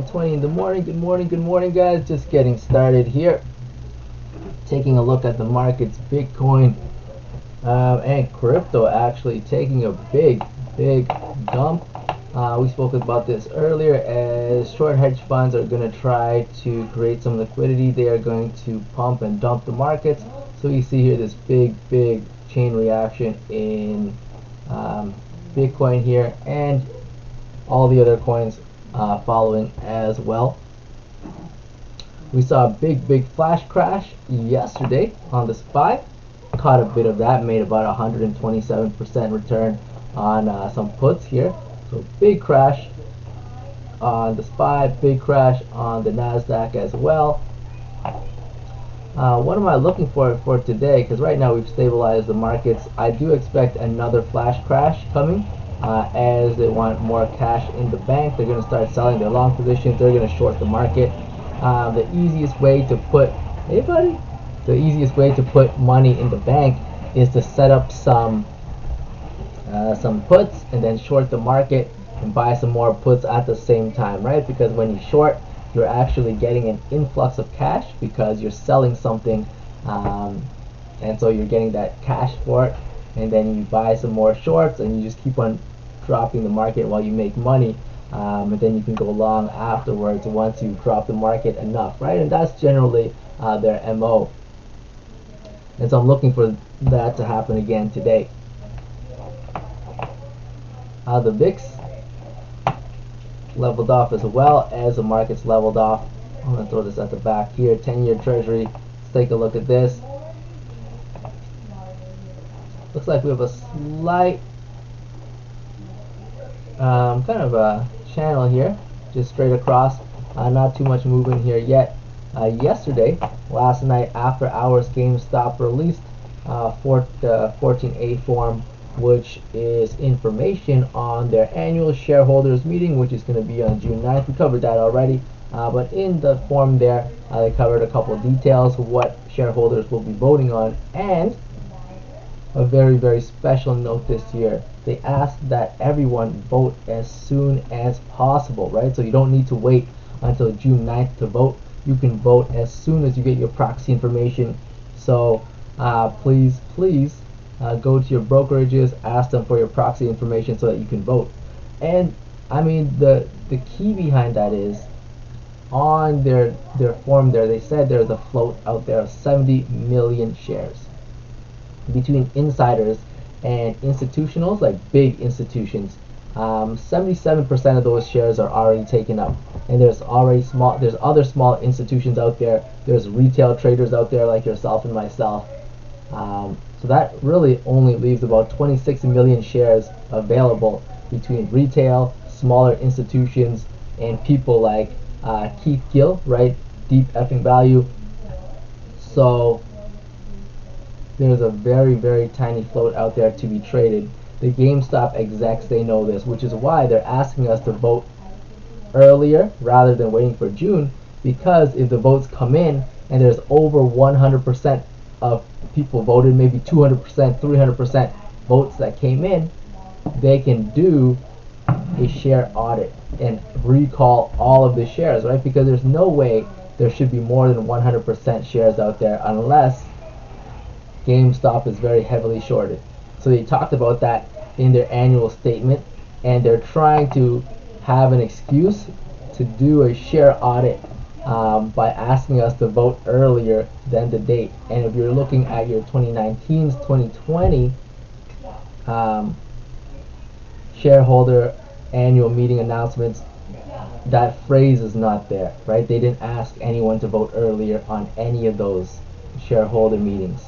9:20 in the morning. Good morning, guys. Just getting started here. Taking a look at the markets, Bitcoin and crypto actually taking a big dump. We spoke about this earlier, as short hedge funds are going to try to create some liquidity. They are going to pump and dump the markets. So you see here this big chain reaction in Bitcoin here, and all the other coins following as well. We saw a big flash crash yesterday on the SPY. Caught a bit of that, made about 127% return on some puts here. So big crash on the SPY, big crash on the NASDAQ as well. What am I looking for today? Because right now we've stabilized the markets. I do expect another flash crash coming as they want more cash in the bank. They're going to start selling their long positions. They're going to short the market. The easiest way to put money in the bank is to set up some puts and then short the market and buy some more puts at the same time, right? Because when you short, you're actually getting an influx of cash because you're selling something, and so you're getting that cash for it, and then you buy some more shorts and you just keep on dropping the market while you make money, and then you can go long afterwards once you drop the market enough, right? And that's generally their MO, and so I'm looking for that to happen again today. The VIX leveled off as well as the markets leveled off. I'm going to throw this at the back here. 10-year treasury. Let's take a look at this. Looks like we have a slight kind of a channel here, just straight across. Not too much movement here yet. Last night, after hours, GameStop released 14A form, which is information on their annual shareholders meeting, which is going to be on June 9th. We covered that already, but in the form there, they covered a couple of details of what shareholders will be voting on, and a very special note this year. They asked that everyone vote as soon as possible, right? So you don't need to wait until June 9th to vote. You can vote as soon as you get your proxy information. So please go to your brokerages, ask them for your proxy information so that you can vote. And I mean, the key behind that is on their form there, they said there's a float out there of 70 million shares between insiders and institutionals, like big institutions. 77% of those shares are already taken up, and there's other small institutions out there. There's retail traders out there like yourself and myself. So that really only leaves about 26 million shares available between retail, smaller institutions, and people like Keith Gill, right? Deep effing value. So there's a very tiny float out there to be traded. The GameStop execs, they know this, which is why they're asking us to vote earlier rather than waiting for June, because if the votes come in and there's over 100% of people voted, maybe 200%, 300% votes that came in, they can do a share audit and recall all of the shares, right? Because there's no way there should be more than 100% shares out there unless GameStop is very heavily shorted. So they talked about that in their annual statement, and they're trying to have an excuse to do a share audit by asking us to vote earlier than the date. And if you're looking at your 2019's 2020 shareholder annual meeting announcements, that phrase is not there, right? They didn't ask anyone to vote earlier on any of those shareholder meetings.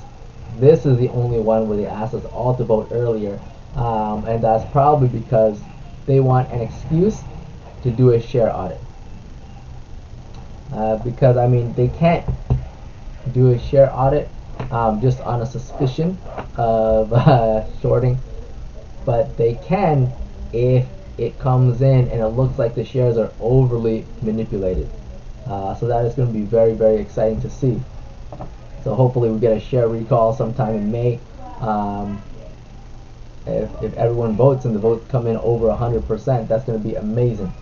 This is the only one where they asked us all to vote earlier, and that's probably because they want an excuse to do a share audit. Because I mean, they can't do a share audit just on a suspicion of shorting, but they can if it comes in and it looks like the shares are overly manipulated. So that is going to be very exciting to see. So hopefully we get a share recall sometime in May. If everyone votes and the votes come in over 100%, that's going to be amazing.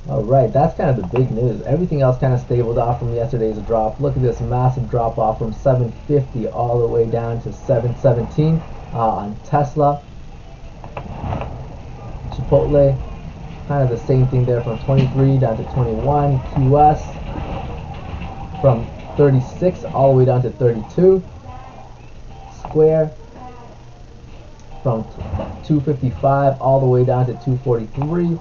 Alright, that's kind of the big news. Everything else kind of stabled off from yesterday's drop. Look at this massive drop off from 750 all the way down to 717 on Tesla. Chipotle, kind of the same thing there, from 23 down to 21. QS from 36 all the way down to 32. Square from 255 all the way down to 243.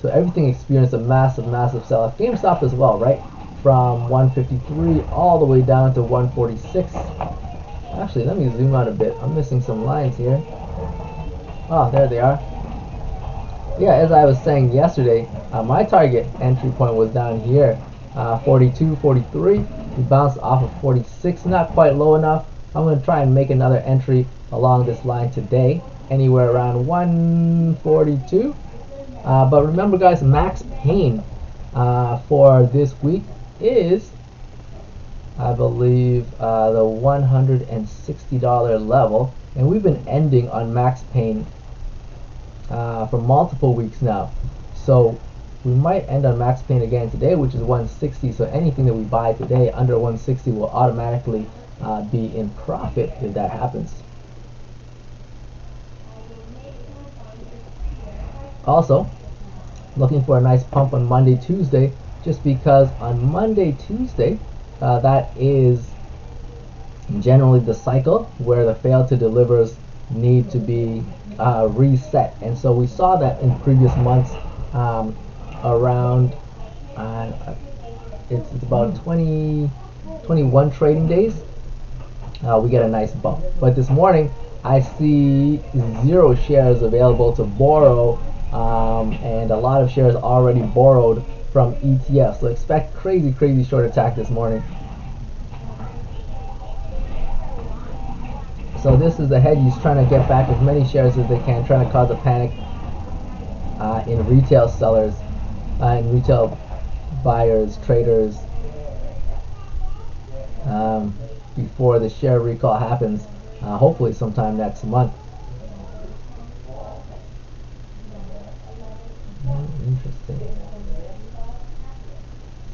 So everything experienced a massive sell-off. GameStop as well, right? From 153 all the way down to 146. Actually, let me zoom out a bit. I'm missing some lines here. Oh, there they are. Yeah, as I was saying yesterday, my target entry point was down here, 42, 43. We bounced off of 46, not quite low enough. I'm going to try and make another entry along this line today, anywhere around 142. But remember, guys, max pain for this week is, I believe, the $160 level, and we've been ending on max pain for multiple weeks now. So we might end on max pain again today, which is 160. So anything that we buy today under 160 will automatically be in profit if that happens. Also, looking for a nice pump on Monday, Tuesday, just because on Monday, Tuesday, that is generally the cycle where the fail to delivers need to be reset. And so we saw that in previous months, around it's about 21 trading days, we get a nice bump. But this morning I see 0 shares available to borrow, and a lot of shares already borrowed from ETFs. So expect crazy short attack this morning. So this is the hedgies trying to get back as many shares as they can, trying to cause a panic in retail sellers, in retail buyers, traders, before the share recall happens, hopefully sometime next month. Interesting.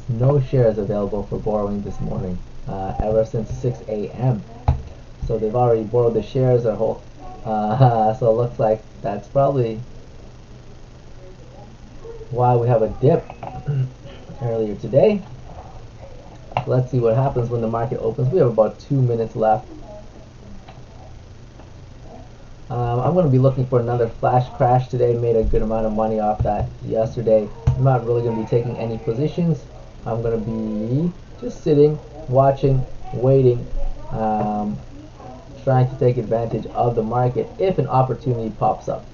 No shares available for borrowing this morning, ever since 6 a.m. So they've already borrowed the shares, their whole, so it looks like that's probably why we have a dip earlier today. Let's see what happens when the market opens. We have about 2 minutes left. I'm going to be looking for another flash crash today. Made a good amount of money off that yesterday. I'm not really going to be taking any positions. I'm going to be just sitting, watching, waiting, trying to take advantage of the market if an opportunity pops up.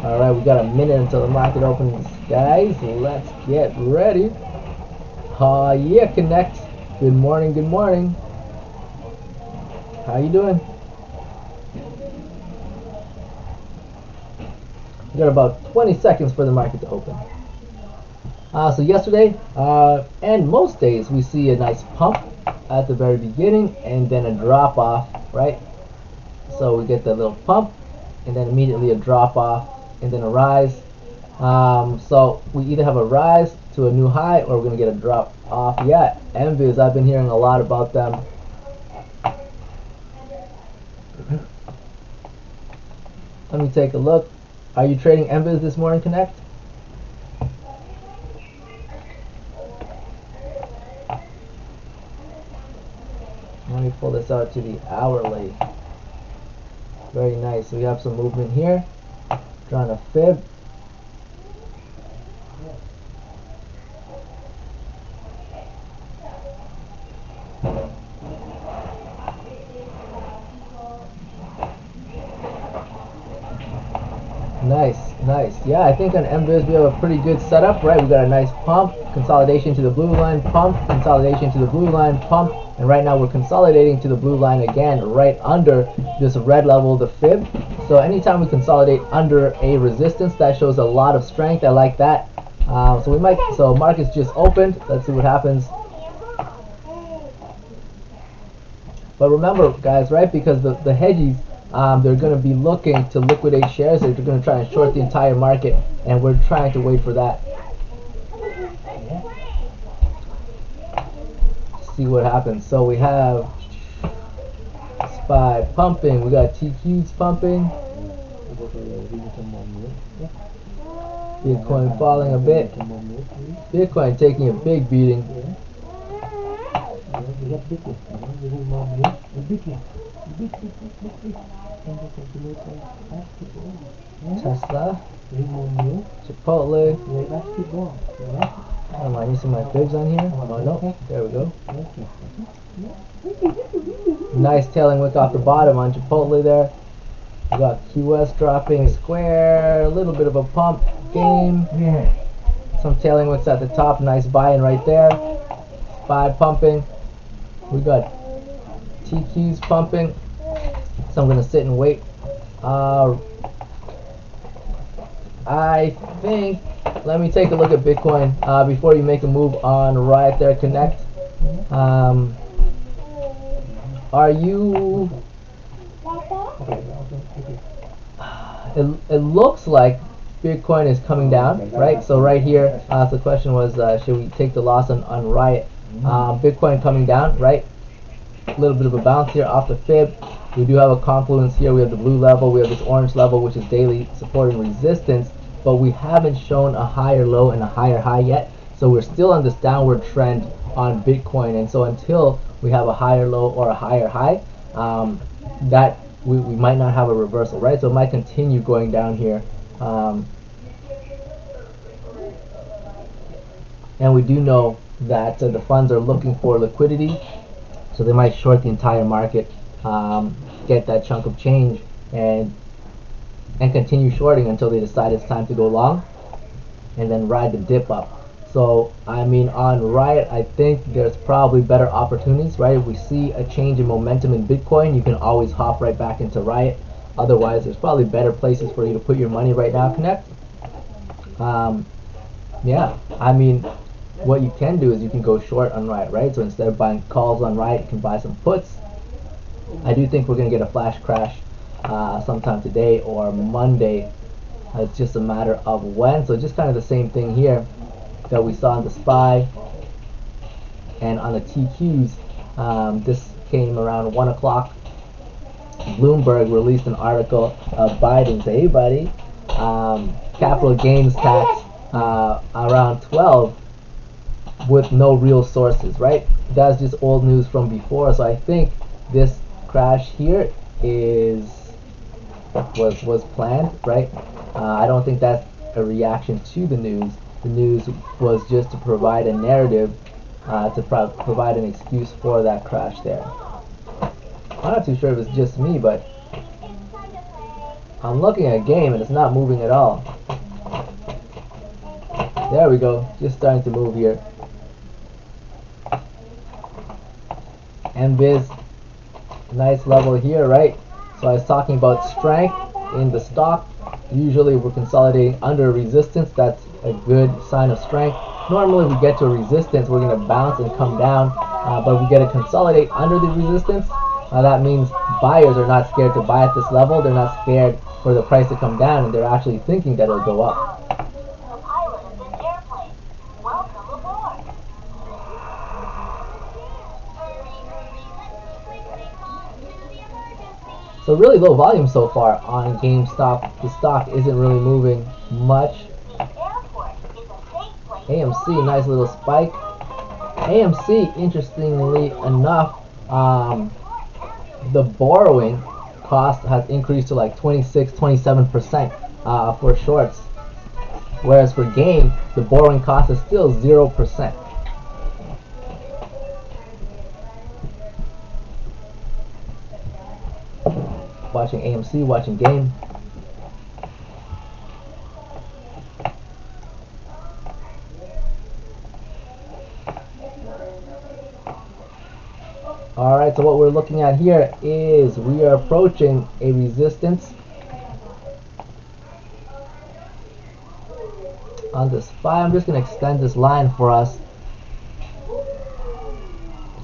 Alright, we got a minute until the market opens, guys. Let's get ready. Yeah, Connect. Good morning, good morning. How you doing? We got about 20 seconds for the market to open. So yesterday, and most days, we see a nice pump at the very beginning and then a drop off, right? So we get the little pump and then immediately a drop off and then a rise. So we either have a rise to a new high or we're going to get a drop off. Yeah, Enviz, I've been hearing a lot about them. Let me take a look. Are you trading Enviz this morning, Connect? Let me pull this out to the hourly. Very nice. So we have some movement here. Drawing a fib. Nice, nice. Yeah, I think on MViz we have a pretty good setup, right? We got a nice pump, consolidation to the blue line, pump, consolidation to the blue line, pump, and right now we're consolidating to the blue line again, right under this red level, the fib. So anytime we consolidate under a resistance, that shows a lot of strength. I like that. So market's just opened. Let's see what happens. But remember, guys, right? Because the hedgies, they're going to be looking to liquidate shares. They're going to try and short the entire market, and we're trying to wait for that. See what happens. So we have SPY pumping. We got TQs pumping. Bitcoin falling a bit. Bitcoin taking a big beating. Tesla, Chipotle. Am I using my fibs on here? Oh no, there we go. Nice tailing wick off the bottom on Chipotle there. We got QS dropping Square, a little bit of a pump game. Some tailing wicks at the top, nice buy-in right there. SPY pumping. We got TQs pumping. So I'm gonna sit and wait. I think, let me take a look at Bitcoin before you make a move on Riot there, Connect. Are you, it looks like Bitcoin is coming down, right? So right here, the question was, should we take the loss on Riot? Bitcoin coming down, right? A little bit of a bounce here off the fib. We do have a confluence here. We have the blue level, we have this orange level, which is daily support and resistance, but we haven't shown a higher low and a higher high yet. So we're still on this downward trend on Bitcoin, and so until we have a higher low or a higher high, that we might not have a reversal, right? So it might continue going down here. And we do know that the funds are looking for liquidity, so they might short the entire market, get that chunk of change, and continue shorting until they decide it's time to go long, and then ride the dip up. So I mean, on Riot, I think there's probably better opportunities, right? If we see a change in momentum in Bitcoin, you can always hop right back into Riot. Otherwise, there's probably better places for you to put your money right now, Connect. Yeah, I mean, what you can do is you can go short on Riot, right? So instead of buying calls on Riot, you can buy some puts. I do think we're going to get a flash crash sometime today or Monday. It's just a matter of when. So just kind of the same thing here that we saw on the SPY and on the TQs. This came around 1 o'clock. Bloomberg released an article of Biden. Say, hey buddy, capital gains tax around 12 with no real sources, right? That's just old news from before. So I think this crash here was planned, right? I don't think that's a reaction to the news. The news was just to provide a narrative, to provide an excuse for that crash there. I'm not too sure if it's just me, but I'm looking at a game and it's not moving at all. There we go, just starting to move here. MViz, nice level here, right? So I was talking about strength in the stock. Usually we're consolidating under resistance. That's a good sign of strength. Normally we get to a resistance, we're going to bounce and come down, but if we get to consolidate under the resistance, that means buyers are not scared to buy at this level. They're not scared for the price to come down, and they're actually thinking that it'll go up. So really low volume so far on GameStop. The stock isn't really moving much. AMC, nice little spike. AMC, interestingly enough, the borrowing cost has increased to like 26-27% for shorts, whereas for Game, the borrowing cost is still 0%. Watching AMC, watching Game. Alright, so what we're looking at here is we are approaching a resistance on this SPY. I'm just going to extend this line for us.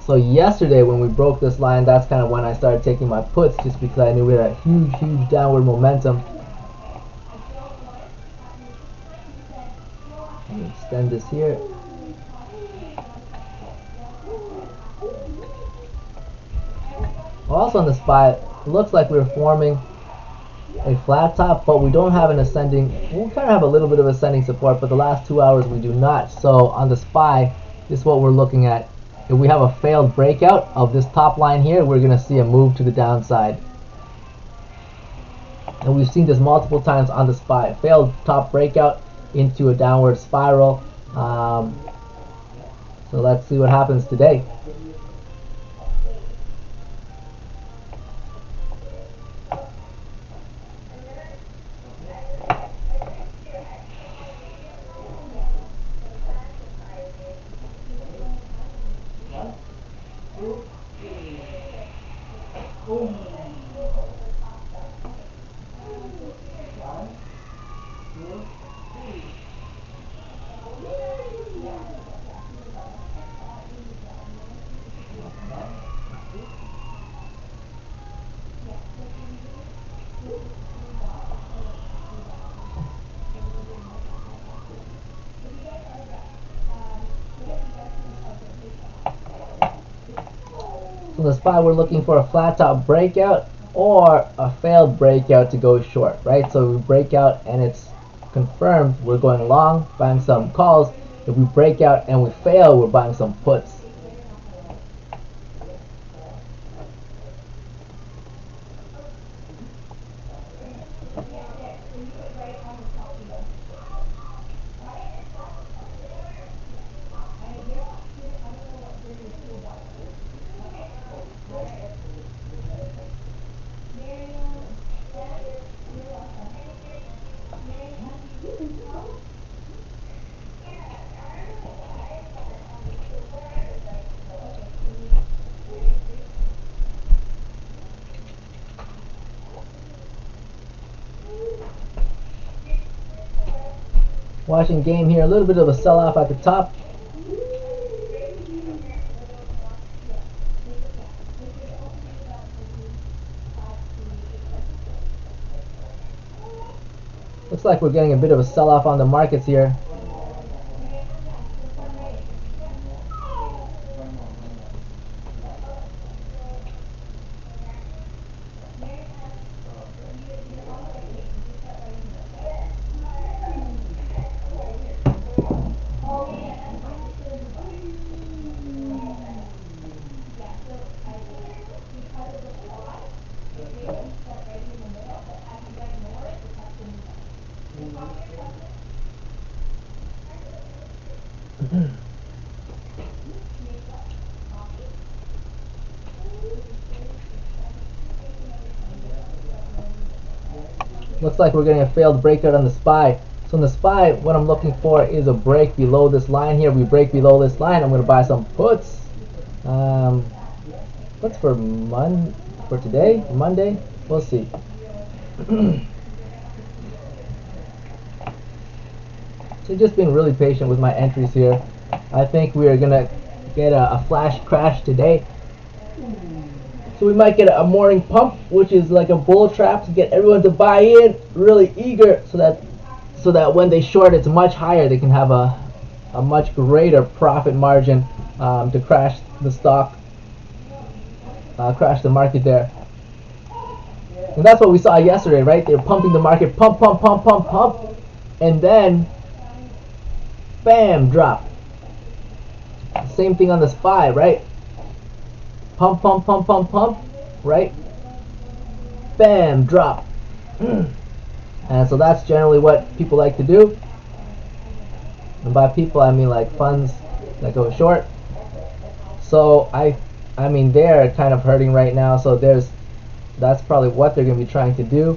So yesterday when we broke this line, that's kind of when I started taking my puts, just because I knew we had a huge downward momentum. Let me extend this here. Also on the SPY, it looks like we're forming a flat top, but we don't have an ascending. We kind of have a little bit of ascending support, but the last 2 hours we do not. So on the SPY, this is what we're looking at. If we have a failed breakout of this top line here, we're going to see a move to the downside. And we've seen this multiple times on the SPY. Failed top breakout into a downward spiral. So let's see what happens today. So the SPY, we're looking for a flat top breakout or a failed breakout to go short, right? So we break out and it's confirmed, we're going long, buying some calls. If we break out and we fail, we're buying some puts. Watching game here, a little bit of a sell-off at the top. Looks like we're getting a bit of a sell-off on the markets here. Looks like we're getting a failed breakout on the SPY. So on the SPY, what I'm looking for is a break below this line here. If we break below this line, I'm going to buy some puts. Puts for today, Monday. We'll see. So just being really patient with my entries here. I think we are going to get a flash crash today. So we might get a morning pump, which is like a bull trap to get everyone to buy in, really eager, so that when they short, it's much higher. They can have a much greater profit margin to crash the stock, crash the market there. And that's what we saw yesterday, right? They were pumping the market, pump, and then, bam, drop. Same thing on the SPY, right? Pump, right? Bam, drop. And so that's generally what people like to do. And by people, I mean like funds that go short. So I mean they're kind of hurting right now. So that's probably what they're going to be trying to do.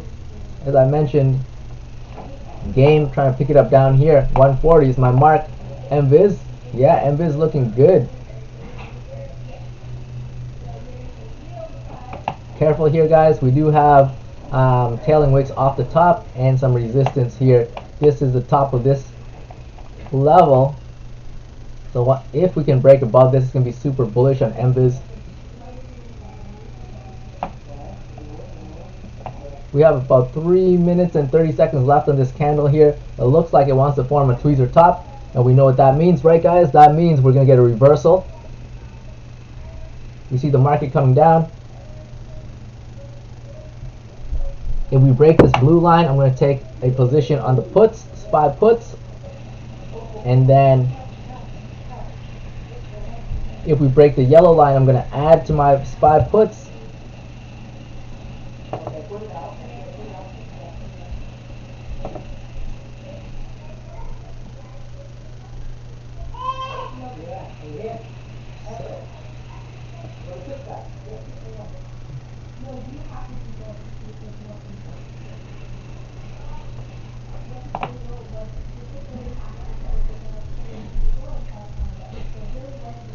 As I mentioned, game trying to pick it up down here. 140 is my mark. MViz, yeah, MViz looking good. careful here, guys. We do have tailing wicks off the top and some resistance here. This is the top of this level. So what, if we can break above this, it's going to be super bullish on MVIS. We have about 3 minutes and 30 seconds left on this candle here. It looks like it wants to form a tweezer top, and we know what that means, right, guys? That means we're going to get a reversal. We see the market coming down. If we break this blue line, I'm going to take a position on the puts, SPY puts, and then if we break the yellow line, I'm going to add to my SPY puts.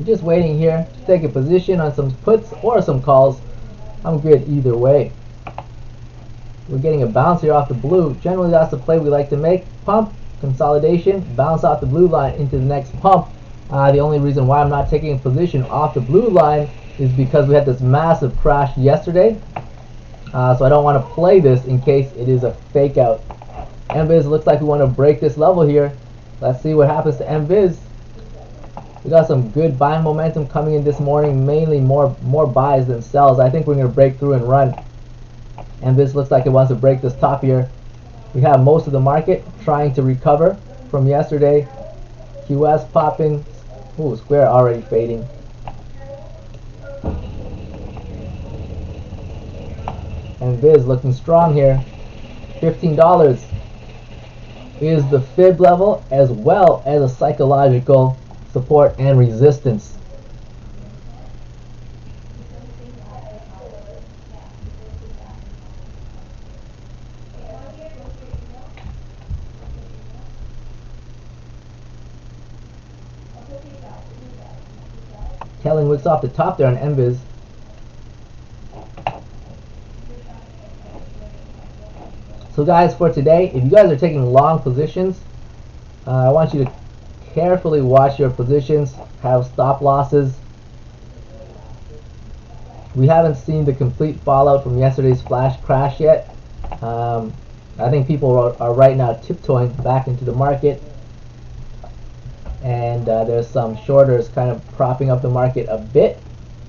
Just waiting here to take a position on some puts or some calls. I'm good either way. We're getting a bounce here off the blue. Generally, that's the play we like to make. Pump, consolidation, bounce off the blue line into the next pump. The only reason why I'm not taking a position off the blue line is because we had this massive crash yesterday. So I don't want to play this in case it is a fake out. MVIS looks like we want to break this level here. Let's see what happens to MVIS. We got some good buying momentum coming in this morning, mainly more buys than sells. I think we're going to break through and run. And this looks like it wants to break this top here. We have most of the market trying to recover from yesterday. QS popping. Ooh, Square already fading. And Viz looking strong here. $15 is the fib level as well as a psychological support and resistance. Telling wicks off the top there on MVIS. So guys, for today, if you guys are taking long positions, I want you to carefully watch your positions, have stop losses. We haven't seen the complete fallout from yesterday's flash crash yet. I think people are right now tiptoeing back into the market, and there's some shorters kind of propping up the market a bit,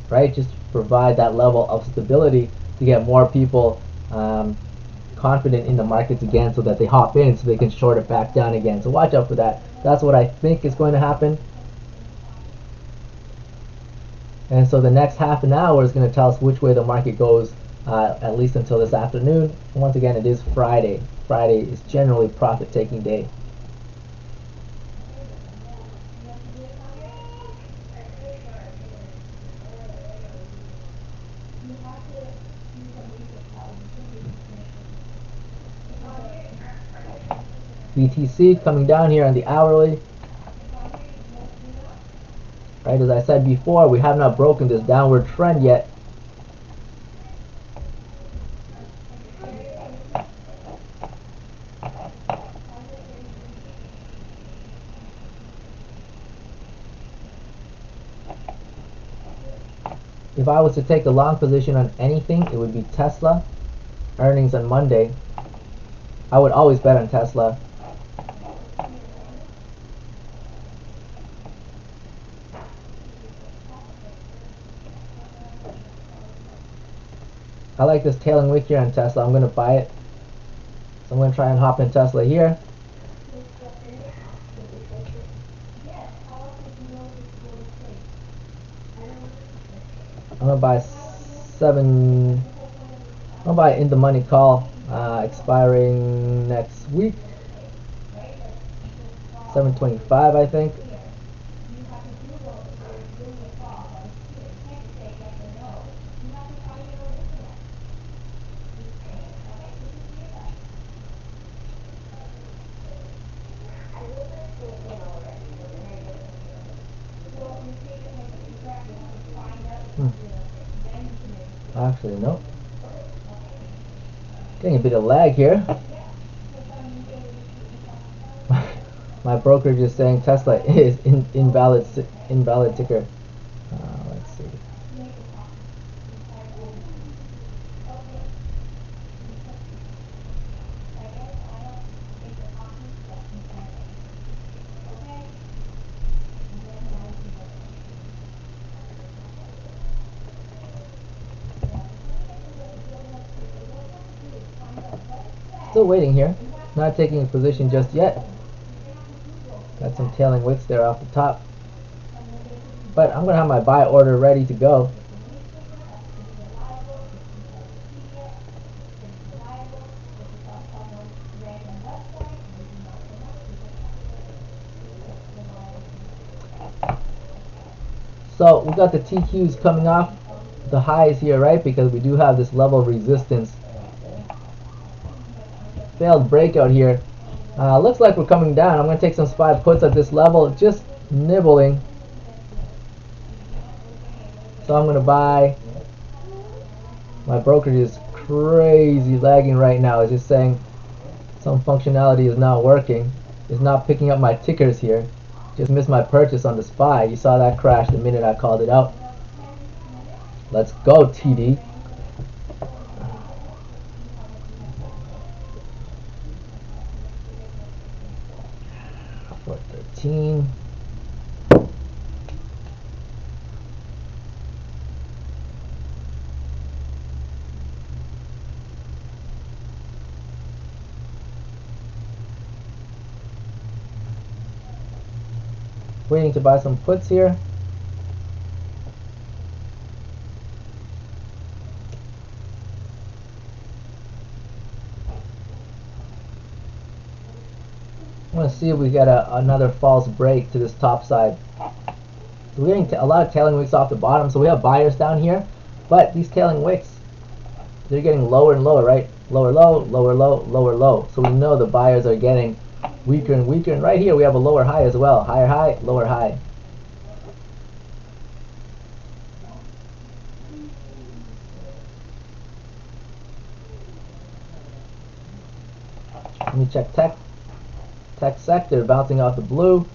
right? Just to provide that level of stability to get more people confident in the markets again, so that they hop in so they can short it back down again. So watch out for that. That's what I think is going to happen. And so the next half an hour is going to tell us which way the market goes, at least until this afternoon. And once again, it is Friday. Friday is generally profit taking day. BTC coming down here on the hourly. Right, as I said before, we have not broken this downward trend yet. If I was to take a long position on anything, it would be Tesla. Earnings on Monday. I would always bet on Tesla. I like this tailing wick here on Tesla. I'm going to buy it. So I'm going to try and hop in Tesla here. I'm going to buy I'm going to buy in the money call expiring next week. 725, I think. Actually, no. Getting a bit of lag here. My brokerage is saying Tesla is invalid ticker. Let's see. Still waiting here. Not taking a position just yet. Got some tailing wicks there off the top. But I'm going to have my buy order ready to go. So we got the TQs coming off the highs here, right? Because we do have this level of resistance. Failed breakout here. Looks like we're coming down. I'm going to take some SPY puts at this level, just nibbling. So I'm going to buy. My brokerage is crazy lagging right now. It's just saying some functionality is not working. It's not picking up my tickers here. Just missed my purchase on the SPY. You saw that crash the minute I called it out. Let's go, TD. $4.13. Waiting to buy some puts here. I want to see if we get another false break to this top side. So we're getting a lot of tailing wicks off the bottom, so we have buyers down here, but these tailing wicks, they're getting lower and lower, right? Lower low, lower low, lower low. So we know the buyers are getting weaker and weaker, and right here we have a lower high as well. Higher high, lower high. Let me check tech sector, bouncing off the blue.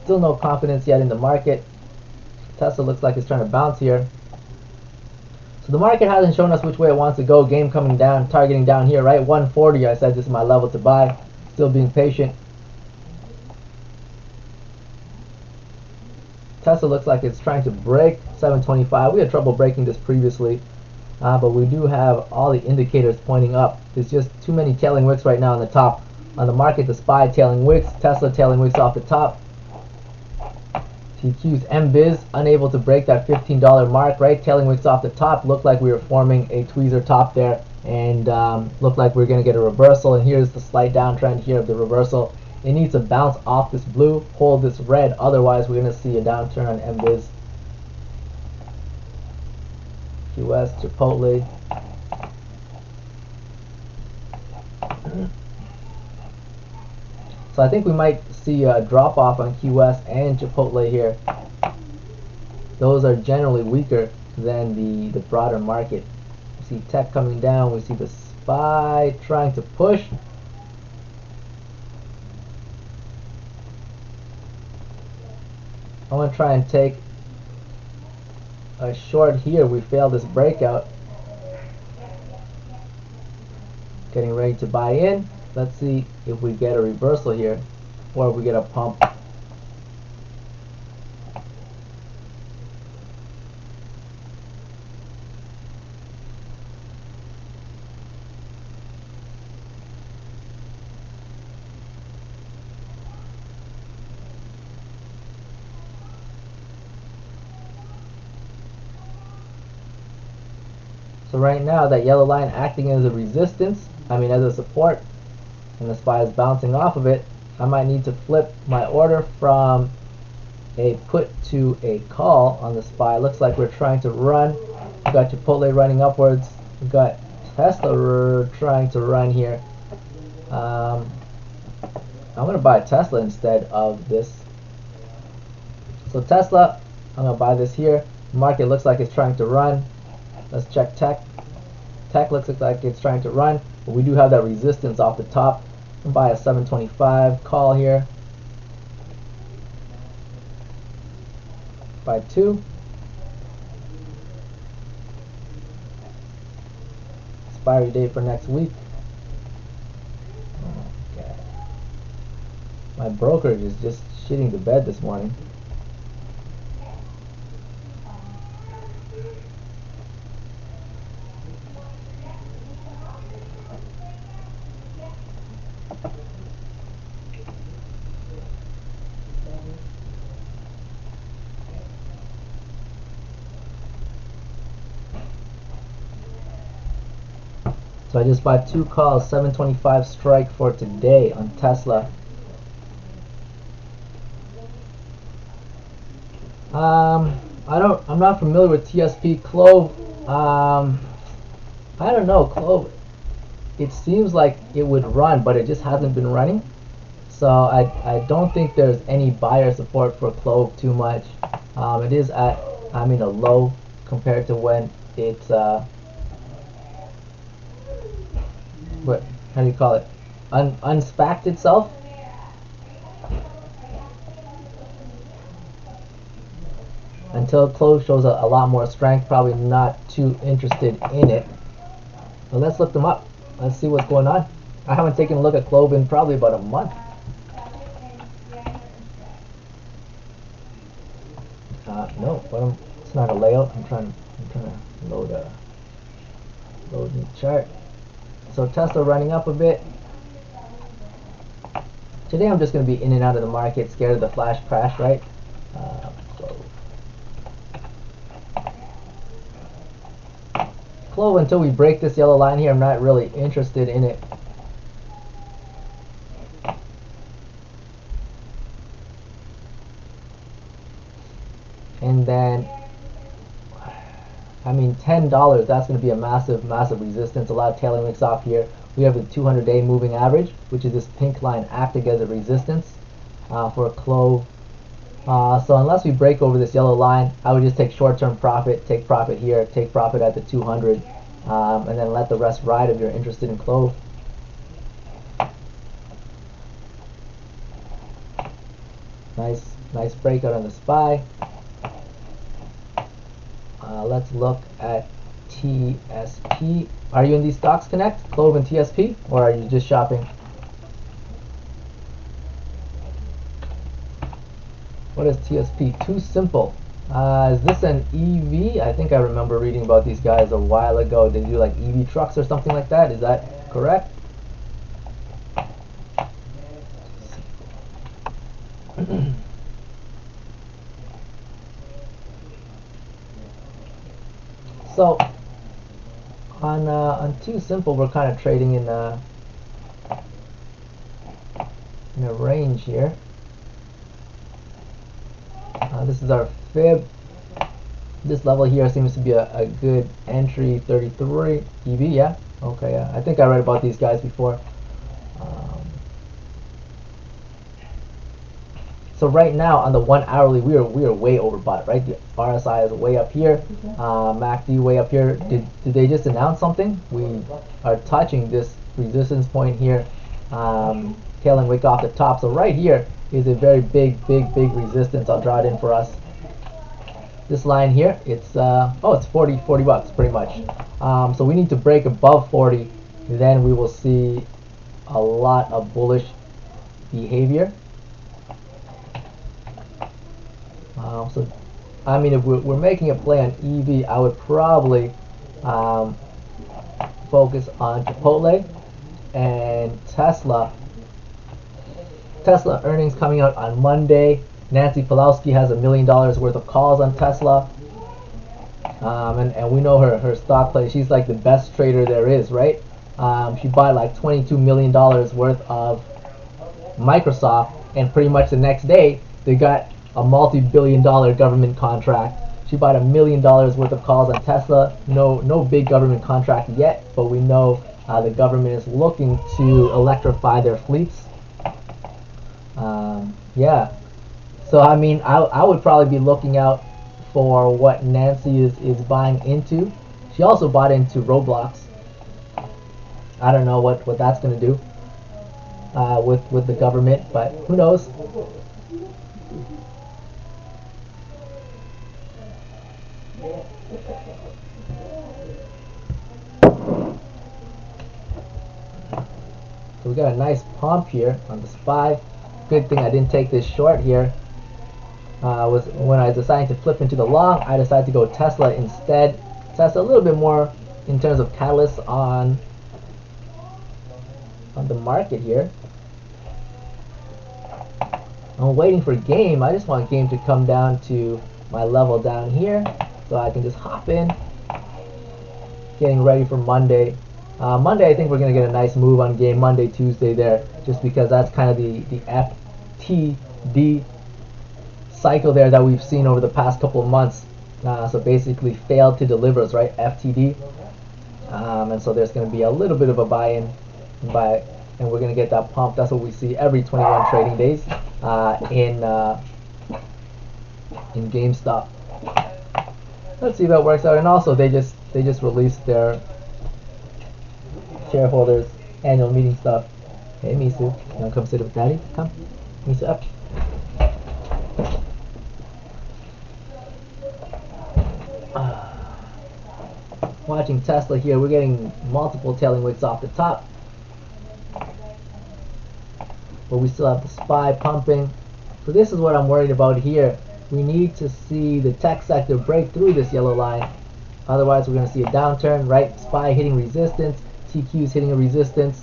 Still no confidence yet in the market. Tesla looks like it's trying to bounce here. So the market hasn't shown us which way it wants to go. Game coming down, targeting down here, right? 140, I said this is my level to buy. Still being patient. Tesla looks like it's trying to break 725. We had trouble breaking this previously. But we do have all the indicators pointing up. There's just too many tailing wicks right now on the top. On the market, the SPY tailing wicks, Tesla tailing wicks off the top. TQ's MBiz unable to break that $15 mark, right? Tailing wicks off the top. Looked like we were forming a tweezer top there, and looked like we were going to get a reversal. And here's the slight downtrend here of the reversal. It needs to bounce off this blue, hold this red. Otherwise, we're going to see a downturn on MBiz. QS, Chipotle. So I think we might see a drop off on QS and Chipotle here. Those are generally weaker than the broader market. We see tech coming down. We see the SPY trying to push. I want to try and take a short here. We failed this breakout. Getting ready to buy in. Let's see if we get a reversal here or if we get a pump. So right now that yellow line acting as a resistance, as a support, and the SPY is bouncing off of it. I might need to flip my order from a put to a call on the SPY. Looks like we're trying to run. We've got Chipotle running upwards. We've got Tesla trying to run here. I'm going to buy Tesla instead of this. So Tesla, I'm going to buy this here. The market looks like it's trying to run. Let's check tech. Tech looks like it's trying to run, but we do have that resistance off the top. We'll buy a 725 call here. Buy 2. Expiry date for next week. Okay. My brokerage is just shitting the bed this morning. So I just bought 2 calls, 725 strike for today on Tesla. I'm not familiar with TSP. Clove, I don't know, Clove, it seems like it would run, but it just hasn't been running. So I don't think there's any buyer support for Clove too much. It is at, a low compared to when it's, what, how do you call it, unspacked itself. Until Clove shows a lot more strength, probably not too interested in it. But let's look them up. Let's see what's going on. I haven't taken a look at Clove in probably about a month. No, but it's not a layout. I'm trying to load the chart. So Tesla running up a bit. Today I'm just going to be in and out of the market, scared of the flash crash, right? Clove, until we break this yellow line here, I'm not really interested in it. And then, $10, that's going to be a massive resistance. A lot of tailing wicks off here. We have the 200-day moving average, which is this pink line acting as a resistance for a Clove. So unless we break over this yellow line, I would just take short-term profit, take profit here, take profit at the 200, and then let the rest ride if you're interested in Clove. Nice breakout on the SPY. Let's look at TSP. Are you in these stocks, Connect, Clove and TSP, or are you just shopping? What is TSP? Too simple. Is this an EV? I think I remember reading about these guys a while ago. They do like EV trucks or something like that. Is that correct? So on Too Simple, we're kind of trading in a range here. This is our fib. This level here seems to be a good entry. 33 EV, yeah. Okay, yeah. I think I read about these guys before. So right now on the 1 hourly, we are way overbought, right? The RSI is way up here, MACD way up here. Did they just announce something? We are touching this resistance point here, tailing wick off the top. So right here is a very big resistance. I'll draw it in for us. This line here, it's it's 40 bucks pretty much. So we need to break above 40, then we will see a lot of bullish behavior. So if we're making a play on EV, I would probably focus on Chipotle and Tesla. Tesla earnings coming out on Monday. Nancy Pelosi has $1 million worth of calls on Tesla, and we know her stock play. She's like the best trader there is, right? She bought like $22 million worth of Microsoft, and pretty much the next day they got a multi-billion-dollar government contract. She bought $1 million worth of calls on Tesla. No big government contract yet, but we know the government is looking to electrify their fleets. Yeah. So I would probably be looking out for what Nancy is buying into. She also bought into Roblox. I don't know what that's going to do with the government, but who knows? So we got a nice pump here on the SPY. Good thing I didn't take this short here. Was when I decided to flip into the long, I decided to go Tesla instead. Tesla a little bit more in terms of catalysts on the market here. I'm waiting for game. I just want game to come down to my level down here so I can just hop in. Getting ready for Monday. Monday I think we're going to get a nice move on game. Monday, Tuesday there, just because that's kind of the FTD cycle there that we've seen over the past couple of months. So basically failed to deliver us, right? FTD. And so there's going to be a little bit of a buy-in, and we're going to get that pump. That's what we see every 21 trading days in GameStop. Let's see if that works out. And also they just released their shareholders annual meeting stuff. Hey Misu, you wanna come sit with Daddy? Come, Misu up. Watching Tesla here, we're getting multiple tailing wicks off the top, but we still have the SPY pumping. So this is what I'm worried about here. We need to see the tech sector break through this yellow line. Otherwise, we're going to see a downturn, right? SPY hitting resistance, TQ's hitting a resistance.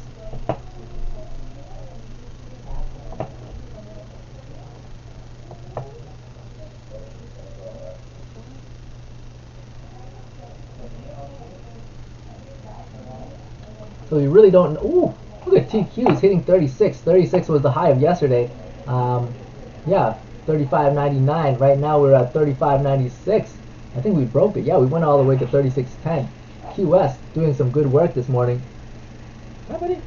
So we really don't. Ooh, look at TQ's hitting 36. 36 was the high of yesterday. Yeah, 35.99. Right now we're at 35.96. I think we broke it. Yeah, we went all the way to 36.10. QS doing some good work this morning. Hi, buddy.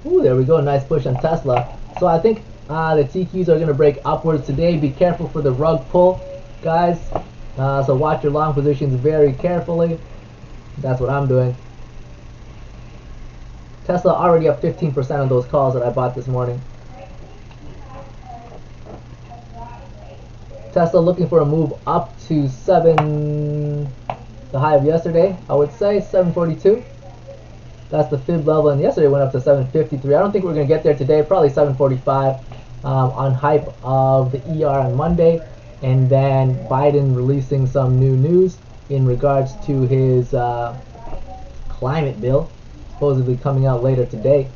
Ooh, there we go. Nice push on Tesla. So I think the TQs are going to break upwards today. Be careful for the rug pull, guys. So watch your long positions very carefully. That's what I'm doing. Tesla already up 15% on those calls that I bought this morning. Tesla looking for a move up to the high of yesterday, I would say 742. That's the fib level, and yesterday went up to 753. I don't think we're going to get there today. Probably 745 on hype of the ER on Monday, and then Biden releasing some new news in regards to his climate bill, supposedly coming out later today.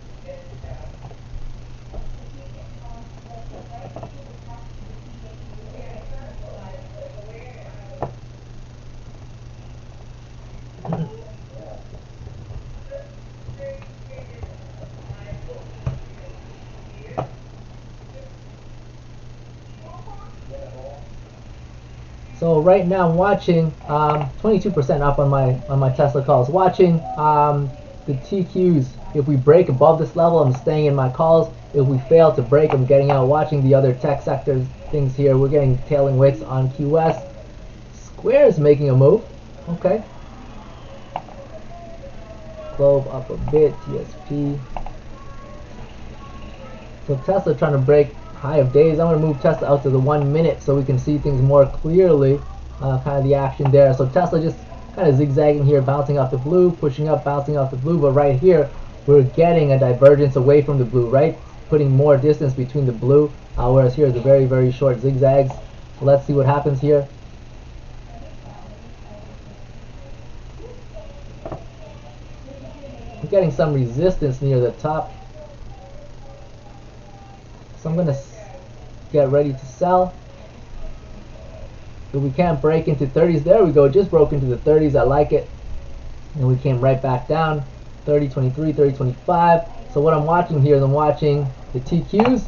So right now I'm watching 22% up on my Tesla calls. Watching the TQs. If we break above this level, I'm staying in my calls. If we fail to break, I'm getting out. Watching the other tech sectors things here. We're getting tailing wicks on QS. Square is making a move. Okay. Clove up a bit. TSP. So Tesla trying to break high of days. I'm going to move Tesla out to the 1 minute so we can see things more clearly, kind of the action there. So Tesla just kind of zigzagging here, bouncing off the blue, pushing up, bouncing off the blue, but right here we're getting a divergence away from the blue, right? Putting more distance between the blue, whereas here is a very, very short zigzags. So let's see what happens here. We're getting some resistance near the top. So I'm going to get ready to sell. If we can't break into 30s, there we go, just broke into the 30s, I like it. And we came right back down, 30.23, 30.25. So what I'm watching here is I'm watching the TQs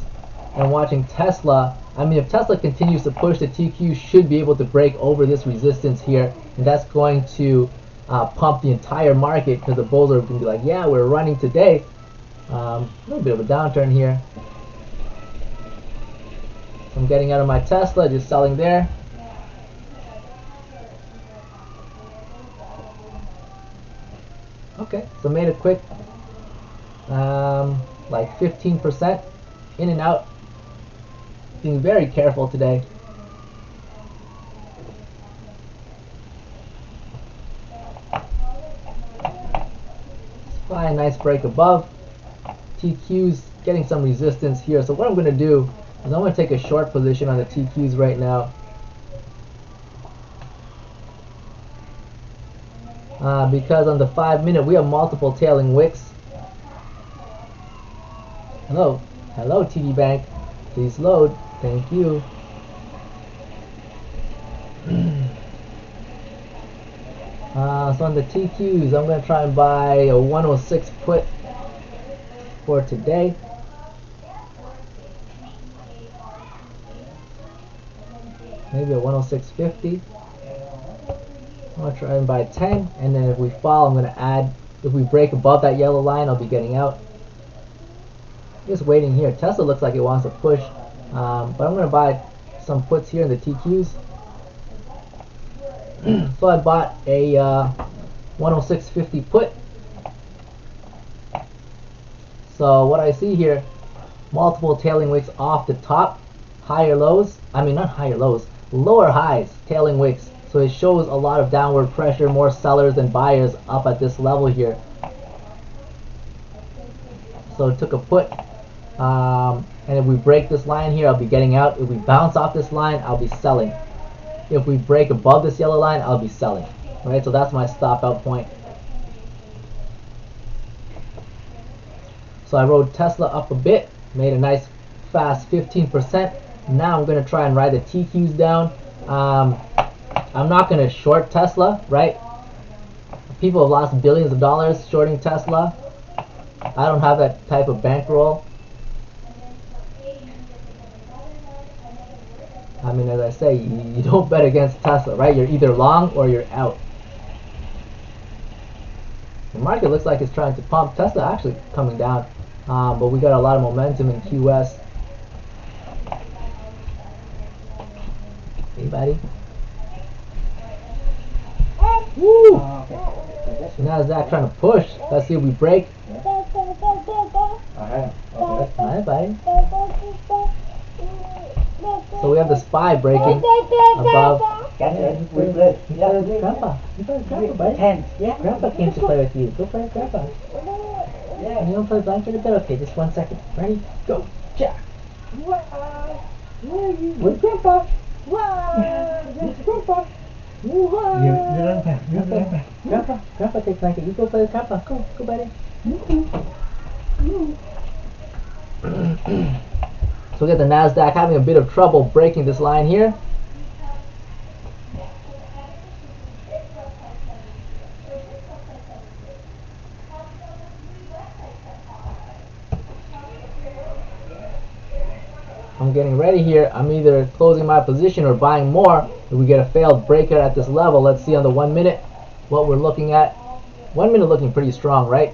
and I'm watching Tesla. I mean, if Tesla continues to push, the TQ should be able to break over this resistance here, and that's going to pump the entire market, because the bulls are going to be like, yeah, we're running today. A little bit of a downturn here. I'm getting out of my Tesla, just selling there. Okay, so made a quick like 15% in and out. Being very careful today. Buy a nice break above. TQ's getting some resistance here. So what I'm going to do is I'm going to take a short position on the TQs right now. Because on the 5-minute we have multiple tailing wicks. Hello, TD Bank. Please load. Thank you. So on the TQs, I'm going to try and buy a 106 put for today. Maybe a 106.50. I'm going to try and buy 10, and then if we fall, I'm going to add. If we break above that yellow line, I'll be getting out. Just waiting here. Tesla looks like it wants to push, but I'm going to buy some puts here in the TQs. So I bought a 106.50 put. So what I see here, multiple tailing wicks off the top, higher lows. I mean, not higher lows, lower highs, tailing wicks. So it shows a lot of downward pressure, more sellers than buyers up at this level here. So it took a put. And if we break this line here, I'll be getting out. If we bounce off this line, I'll be selling. If we break above this yellow line, I'll be selling. Right, so that's my stop out point. So I rode Tesla up a bit, made a nice fast 15%. Now I'm going to try and ride the TQs down. I'm not going to short Tesla, right? People have lost billions of dollars shorting Tesla. I don't have that type of bankroll. I mean, as I say, you don't bet against Tesla, right? You're either long or you're out. The market looks like it's trying to pump. Tesla actually coming down, but we got a lot of momentum in QS. Hey, buddy. Woo! Nasdaq trying to push. Let's see if we break. Alright, buddy. So we have the SPY breaking above. Grandpa, buddy. Yeah, Grandpa came to play with you. Go play with Grandpa. Yeah. You want to play blanket a bit? Okay, just 1 second. Ready? Go. Jack. With Grandpa. With Grandpa. Grandpa take blanket. You go play with Grandpa. Go, buddy. So we got the Nasdaq having a bit of trouble breaking this line here. I'm getting ready here. I'm either closing my position or buying more. If we get a failed breakout at this level, let's see on the 1 minute what we're looking at. 1 minute looking pretty strong, right?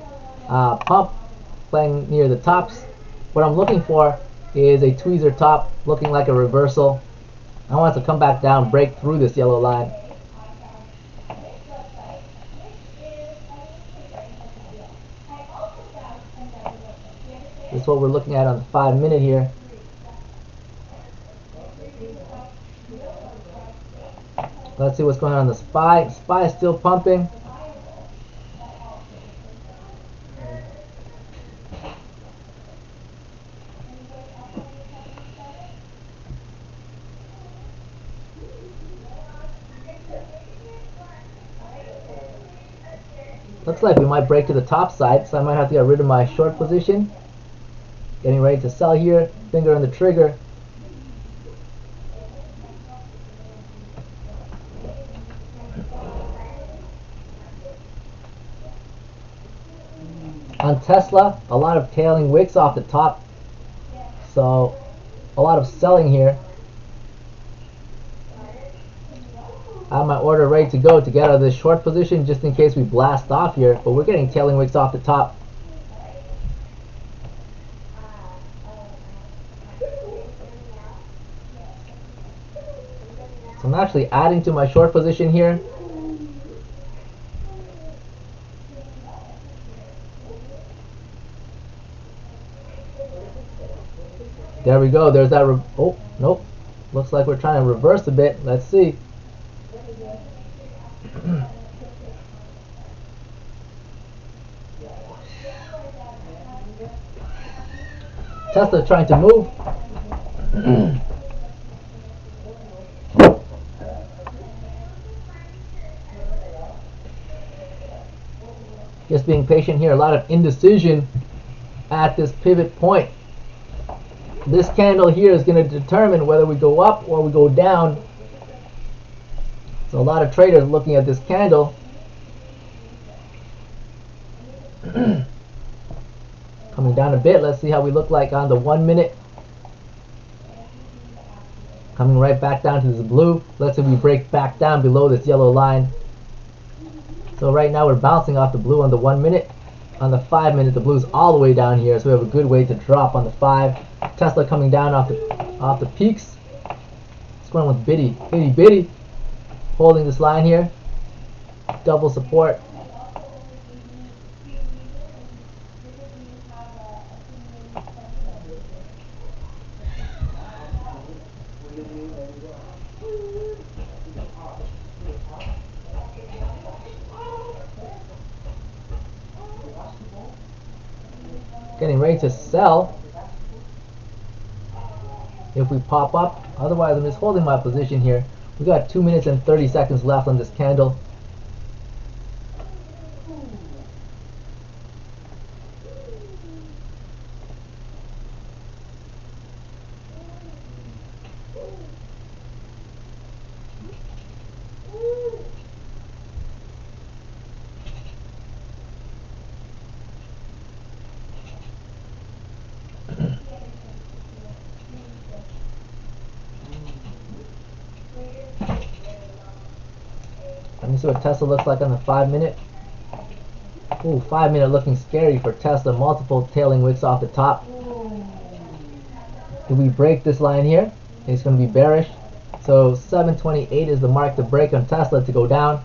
Pump playing near the tops. What I'm looking for is a tweezer top looking like a reversal. I want it to come back down, break through this yellow line. This is what we're looking at on the 5 minute here. Let's see what's going on the SPY. SPY is still pumping. Looks like we might break to the top side, so I might have to get rid of my short position. Getting ready to sell here. Finger on the trigger. On Tesla, a lot of tailing wicks off the top, so a lot of selling here. I have my order ready to go to get out of this short position just in case we blast off here, but we're getting tailing wicks off the top. So I'm actually adding to my short position here. There we go. There's that. Oh, nope. Looks like we're trying to reverse a bit. Let's see. Tesla trying to move. Just being patient here. A lot of indecision at this pivot point. This candle here is going to determine whether we go up or we go down. So a lot of traders looking at this candle. Coming down a bit. Let's see how we look like on the 1 minute. Coming right back down to this blue. Let's see if we break back down below this yellow line. So right now we're bouncing off the blue on the 1 minute. On the 5 minute, the blue's all the way down here, so we have a good way to drop on the 5. Tesla coming down off the peaks. What's going on with Bitty? Holding this line here. Double support. Getting ready to sell if we pop up. Otherwise, I'm just holding my position here. We got 2 minutes and 30 seconds left on this candle. Let me see what Tesla looks like on the 5 minute. Ooh, 5 minute looking scary for Tesla. Multiple tailing wicks off the top. If we break this line here, it's going to be bearish. So 728 is the mark to break on Tesla to go down.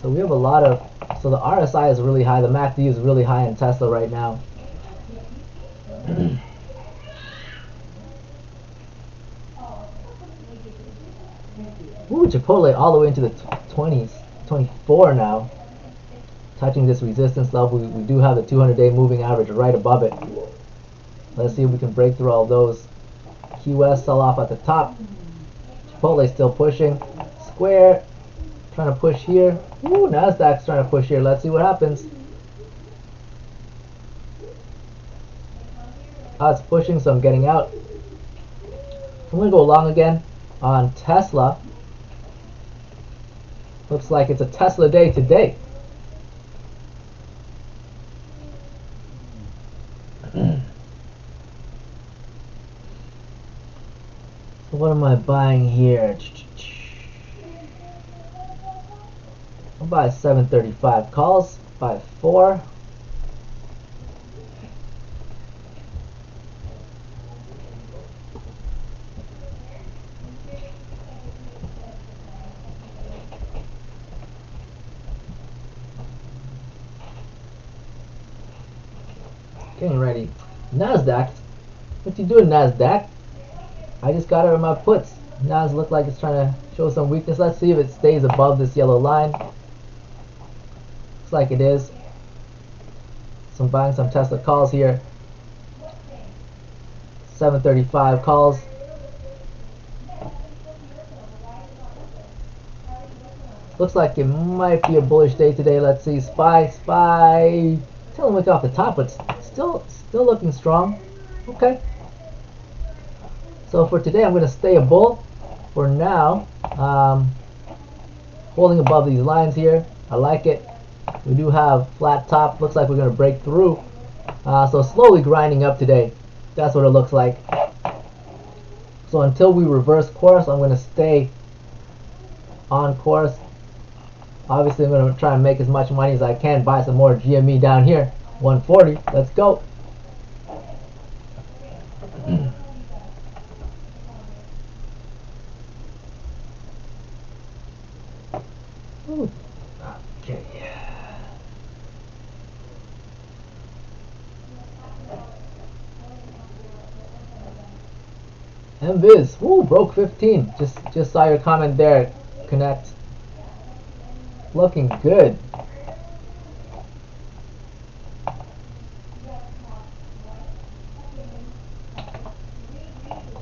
So we have a lot of, so the RSI is really high, the MACD is really high in Tesla right now. Ooh, Chipotle all the way into the 20s, 24 now. Touching this resistance level, we do have the 200-day moving average right above it. Let's see if we can break through all those. Key West sell off at the top. Chipotle still pushing. Square trying to push here. Ooh, Nasdaq's trying to push here. Let's see what happens. It's pushing, so I'm getting out. I'm going to go long again on Tesla. Looks like it's a Tesla day today. So what am I buying here? I'll buy 735 calls, buy 4. Getting ready. Nasdaq. What you doing, Nasdaq? I just got it on my puts. Nas look like it's trying to show some weakness. Let's see if it stays above this yellow line. Looks like it is. So I'm buying some Tesla calls here. 735 calls. Looks like it might be a bullish day today. Let's see. SPY. Tell them wick off the top, but still looking strong. Okay. So for today, I'm going to stay a bull. For now, holding above these lines here. I like it. We do have flat top. Looks like we're going to break through. So slowly grinding up today. That's what it looks like. So until we reverse course, I'm going to stay on course. Obviously, I'm going to try and make as much money as I can, buy some more GME down here. 140. Let's go. Ooh. Okay. MViz, woo, broke 15. Just saw your comment there. Connect. Looking good.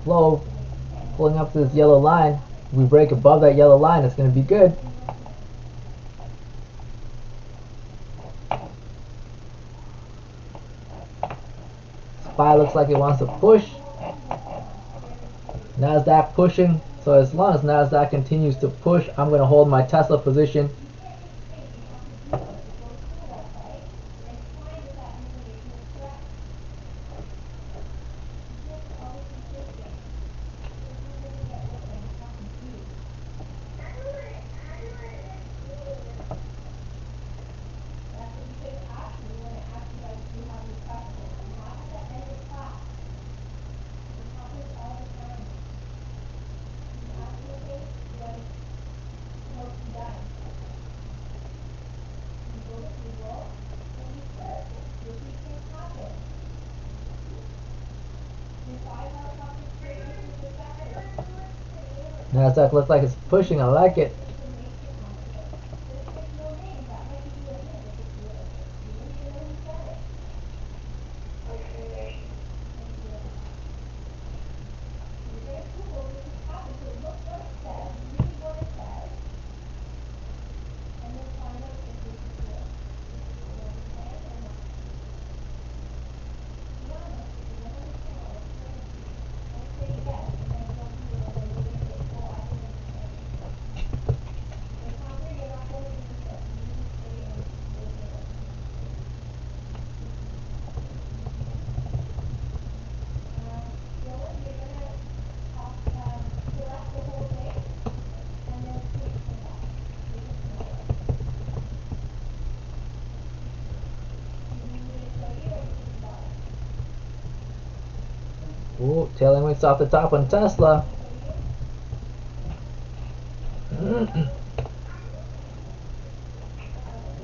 Flow pulling up to this yellow line. If we break above that yellow line, it's going to be good. SPY looks like it wants to push. NASDAQ pushing. So as long as NASDAQ continues to push, I'm going to hold my Tesla position. NASDAQ looks like it's pushing. I like it. Ooh, tailing wicks off the top on Tesla.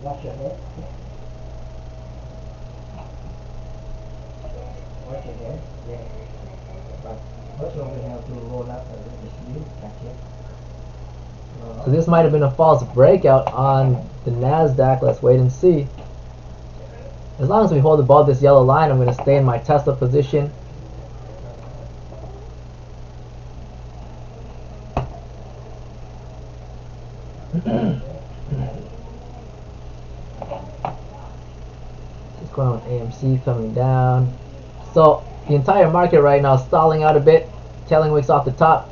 Watch your head. Watch your head. Yeah. But first one we have to roll up the sleeve, catch it. So this might have been a false breakout on the NASDAQ. Let's wait and see. As long as we hold above this yellow line, I'm going to stay in my Tesla position. Just going on AMC coming down. So the entire market right now is stalling out a bit. Tailing wicks off the top.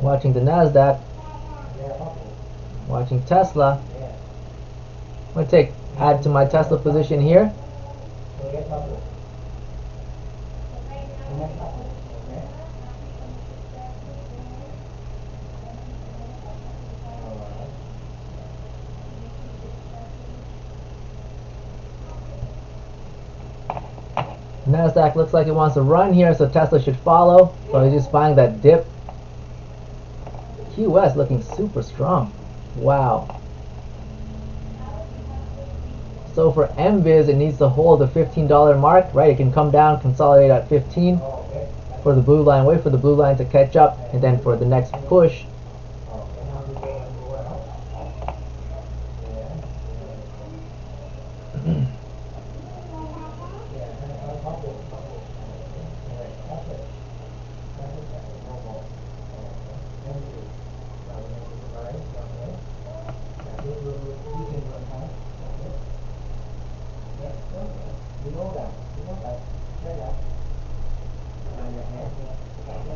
Watching the NASDAQ. Watching Tesla. I'm going to add to my Tesla position here. NASDAQ looks like it wants to run here, so Tesla should follow. So he's just buying that dip. QS looking super strong. Wow. So for MViz, it needs to hold the $15 mark, right? It can come down, consolidate at 15 for the blue line. Wait for the blue line to catch up, and then for the next push.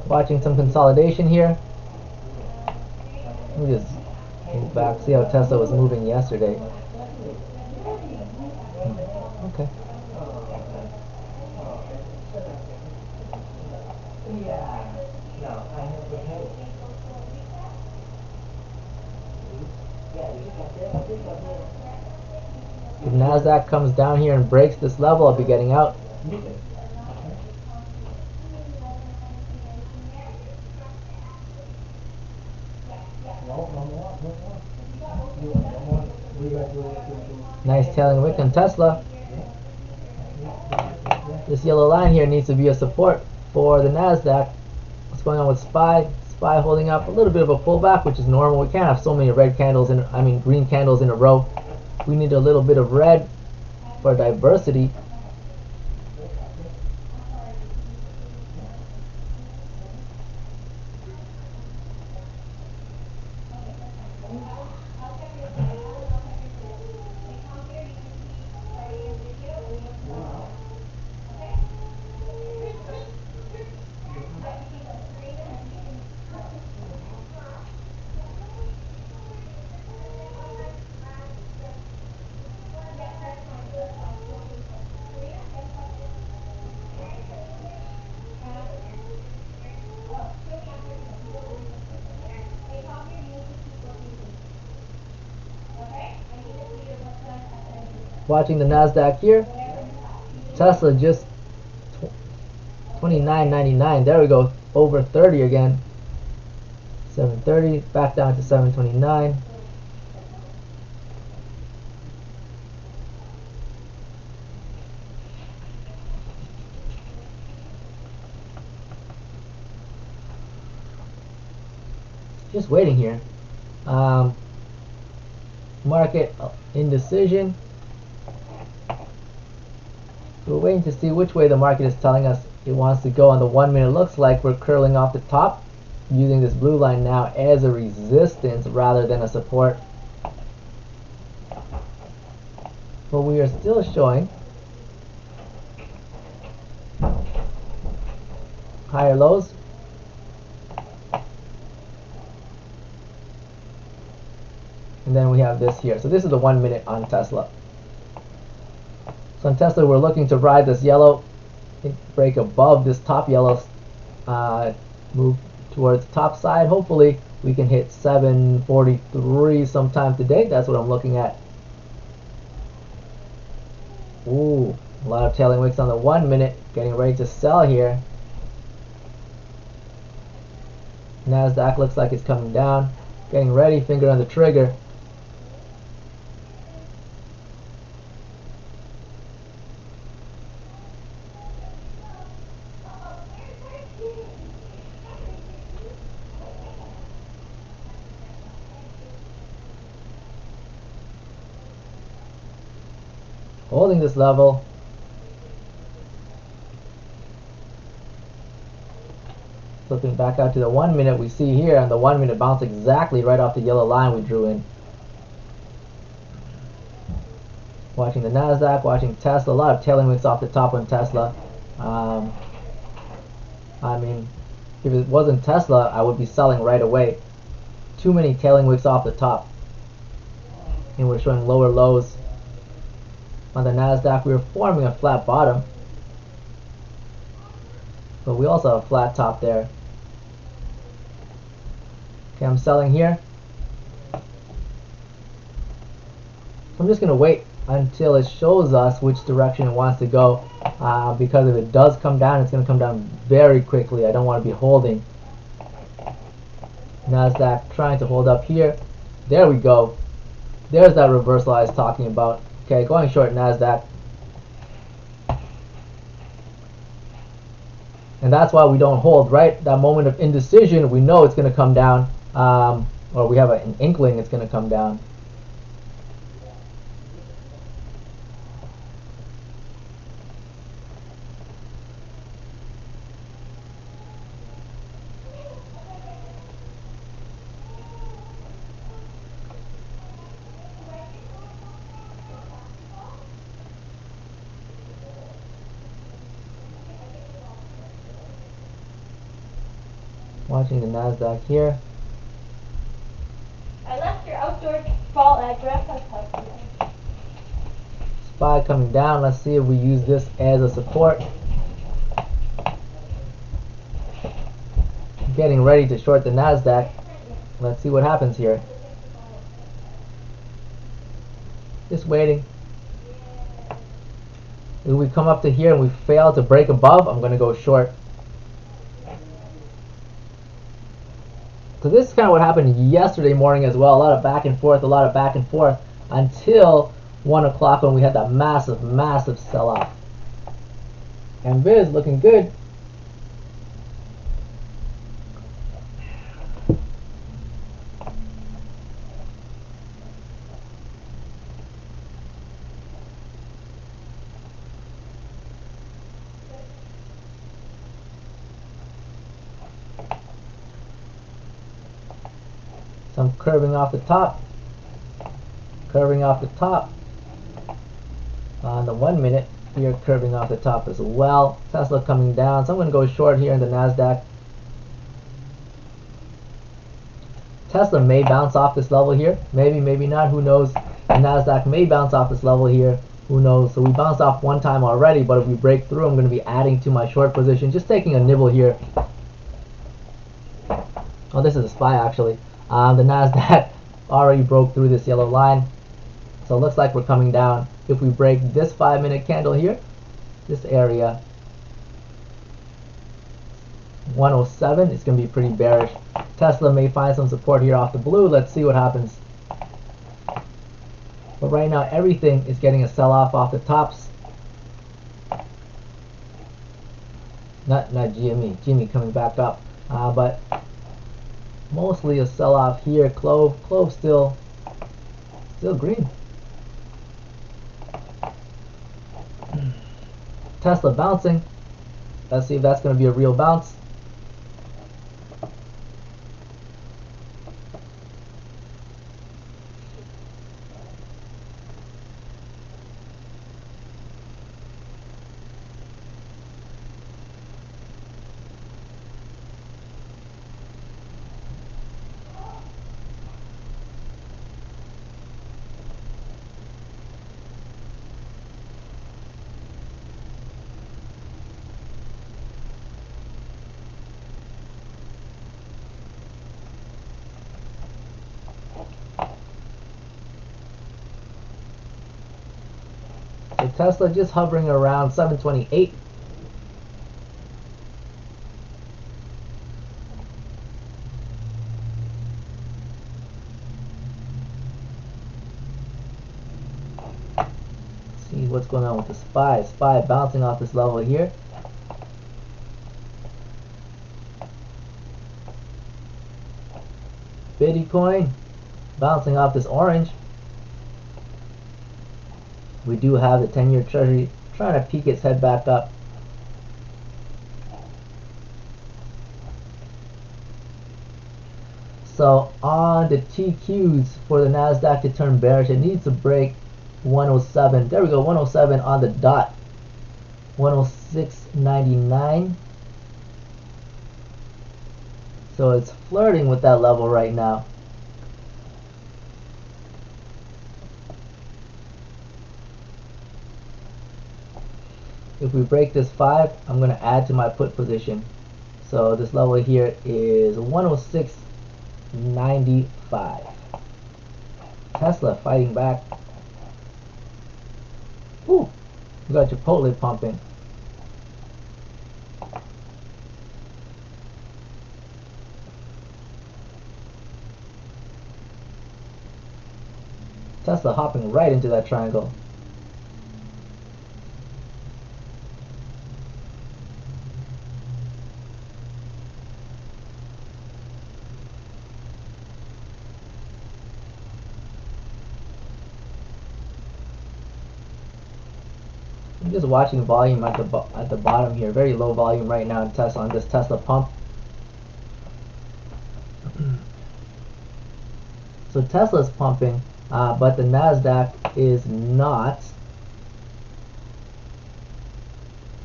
Watching some consolidation here. Let me just move back, see how Tesla was moving yesterday. Okay. If NASDAQ comes down here and breaks this level, I'll be getting out. Nice tailing wick on Tesla. This yellow line here needs to be a support for the NASDAQ. What's going on with SPY? SPY holding up a little bit of a pullback, which is normal. We can't have so many green candles in a row. We need a little bit of red for diversity. Watching the NASDAQ here. Tesla just 29.99. There we go. Over 30 again. 730. Back down to 729. Just waiting here. Market indecision. We're waiting to see which way the market is telling us it wants to go on the 1 minute. Looks like we're curling off the top, using this blue line now as a resistance rather than a support. But we are still showing higher lows. And then we have this here. So this is the 1 minute on Tesla. So on Tesla, we're looking to ride this yellow, break above this top yellow, move towards the top side. Hopefully, we can hit 743 sometime today. That's what I'm looking at. Ooh, a lot of tailing wicks on the 1 minute. Getting ready to sell here. NASDAQ looks like it's coming down. Getting ready, finger on the trigger. Holding this level. Flipping back out to the 1 minute, we see here on the 1 minute bounce exactly right off the yellow line we drew in. Watching the NASDAQ, watching Tesla, a lot of tailing wicks off the top on Tesla. I mean, if it wasn't Tesla, I would be selling right away. Too many tailing wicks off the top. And we're showing lower lows. On the NASDAQ, we were forming a flat bottom. But we also have a flat top there. Okay, I'm selling here. So I'm just going to wait until it shows us which direction it wants to go. Because if it does come down, it's going to come down very quickly. I don't want to be holding. NASDAQ trying to hold up here. There we go. There's that reversal I was talking about. Okay, going short NASDAQ. And that's why we don't hold, right? That moment of indecision, we know it's going to come down. Or we have an inkling it's going to come down. Watching the NASDAQ here. After fall address has happened. SPY coming down. Let's see if we use this as a support. Getting ready to short the NASDAQ. Let's see what happens here. Just waiting. If we come up to here and we fail to break above, I'm going to go short. So this is kind of what happened yesterday morning as well. A lot of back and forth, until 1 o'clock when we had that massive sell-off. And Viz looking good. Some curving off the top. On the 1 minute, here curving off the top as well. Tesla coming down, so I'm going to go short here in the NASDAQ. Tesla may bounce off this level here. Maybe not, who knows. The NASDAQ may bounce off this level here. Who knows? So we bounced off one time already, but if we break through, I'm going to be adding to my short position. Just taking a nibble here. Oh, this is a SPY actually. The NASDAQ already broke through this yellow line. So it looks like we're coming down. If we break this 5-minute candle here, this area, 107, it's going to be pretty bearish. Tesla may find some support here off the blue. Let's see what happens. But right now, everything is getting a sell-off off the tops. Not GME coming back up. But mostly a sell-off here. Clove still green. Tesla bouncing. Let's see if that's going to be a real bounce. So Tesla just hovering around 728. See what's going on with the SPY. SPY bouncing off this level here. Bitcoin bouncing off this orange. We do have the 10-year treasury trying to peek its head back up. So on the TQs for the NASDAQ to turn bearish, it needs to break 107. There we go, 107 on the dot. 106.99. So it's flirting with that level right now. If we break this 5, I'm going to add to my put position. So this level here is 106.95. Tesla fighting back. Ooh, we got Chipotle pumping. Tesla hopping right into that triangle. I'm just watching volume at the bottom here. Very low volume right now in Tesla, on this Tesla pump. So Tesla's pumping, but the NASDAQ is not.